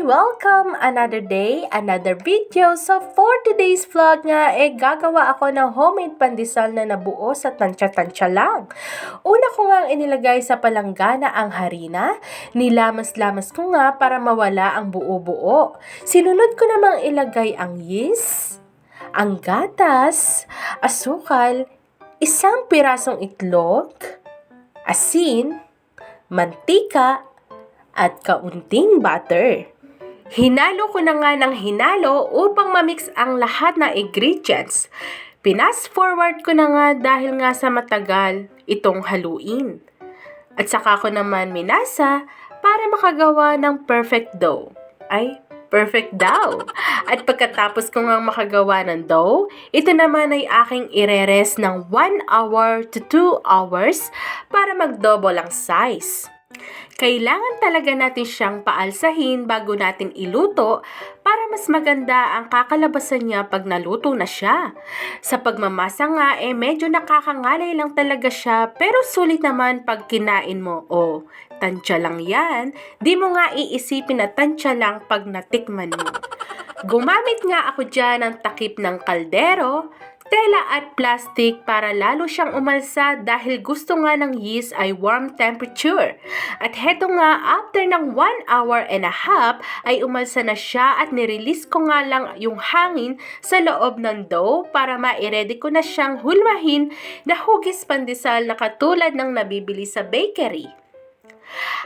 Welcome! Another day, another video. So for today's vlog nga, gagawa ako ng homemade pandesal na nabuo sa tansya-tansya lang. Una ko nga inilagay sa palanggana ang harina, nilamas-lamas ko nga para mawala ang buo-buo. Sinunod ko namang ilagay ang yeast, ang gatas, asukal, isang pirasong itlog, asin, mantika, at kaunting butter. Hinalo ko na nga ng hinalo upang mamix ang lahat ng ingredients. Pinas forward ko na nga dahil nga sa matagal itong haluin. At saka ko naman minasa para makagawa ng perfect dough. Perfect daw. At pagkatapos ko nga makagawa ng dough, ito naman ay aking ire-rest ng 1 hour to 2 hours para mag-double ang size. Kailangan talaga natin siyang paalsahin bago natin iluto para mas maganda ang kakalabasan niya pag naluto na siya. Sa pagmamasa nga medyo nakakangalay lang talaga siya pero sulit naman pag kinain mo. Tansya lang yan. Di mo nga iisipin na tansya lang pag natikman mo. Gumamit nga ako dyan ng takip ng kaldero, tela at plastic para lalo siyang umalsa dahil gusto nga ng yeast ay warm temperature. At heto nga, after ng 1 hour and a half ay umalsa na siya at nirelease ko nga lang yung hangin sa loob ng dough para ma-ready ko na siyang hulmahin na hugis pandesal na katulad ng nabibili sa bakery.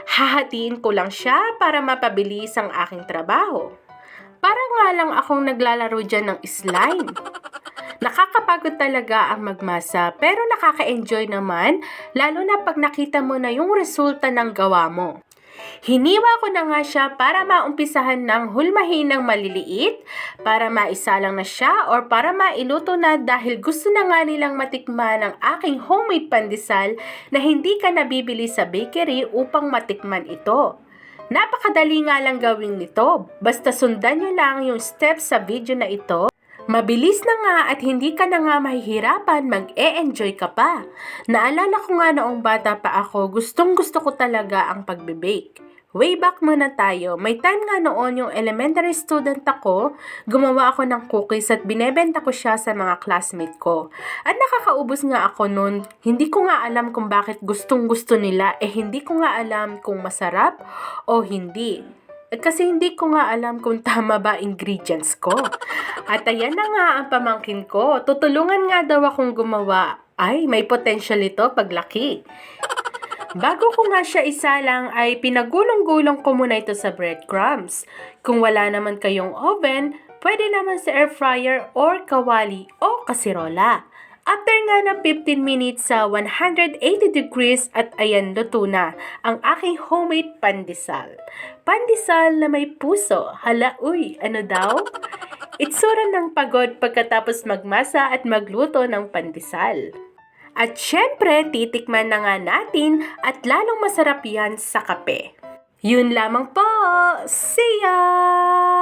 Hahatiin ko lang siya para mapabilis ang aking trabaho. Para nga lang akong naglalaro dyan ng slime. Nakakapagod talaga ang magmasa pero nakaka-enjoy naman lalo na pag nakita mo na yung resulta ng gawa mo. Hiniwa ko na nga siya para maumpisahan ng hulmahin ng maliliit, para maisalang na siya or para mailuto na dahil gusto na nga nilang matikman ang aking homemade pandesal na hindi ka nabibili sa bakery upang matikman ito. Napakadali nga lang gawin nito, basta sundan nyo lang yung steps sa video na ito. Mabilis na nga at hindi ka na nga mahihirapan, mag-e-enjoy ka pa. Naalala ko nga noong bata pa ako, gustong-gusto ko talaga ang pagbe-bake. Way back muna tayo, may time nga noon yung elementary student ako, gumawa ako ng cookies at binebenta ko siya sa mga classmate ko. At nakakaubos nga ako noon, hindi ko nga alam kung bakit gustong-gusto nila, hindi ko nga alam kung masarap o hindi. Kasi hindi ko nga alam kung tama ba ingredients ko. At ayan na nga ang pamangkin ko. Tutulungan nga daw akong gumawa. May potential ito paglaki. Bago ko nga siya isalang ay pinagulong-gulong ko muna ito sa breadcrumbs. Kung wala naman kayong oven, pwede naman sa air fryer or kawali o kasirola. After nga ng 15 minutes sa 180 degrees at ayan luto na ang aking homemade pandesal. Pandesal na may puso. Hala, ano daw? Itsura ng pagod pagkatapos magmasa at magluto ng pandesal. At syempre, titikman na nga natin at lalong masarap yan sa kape. Yun lamang po. See ya!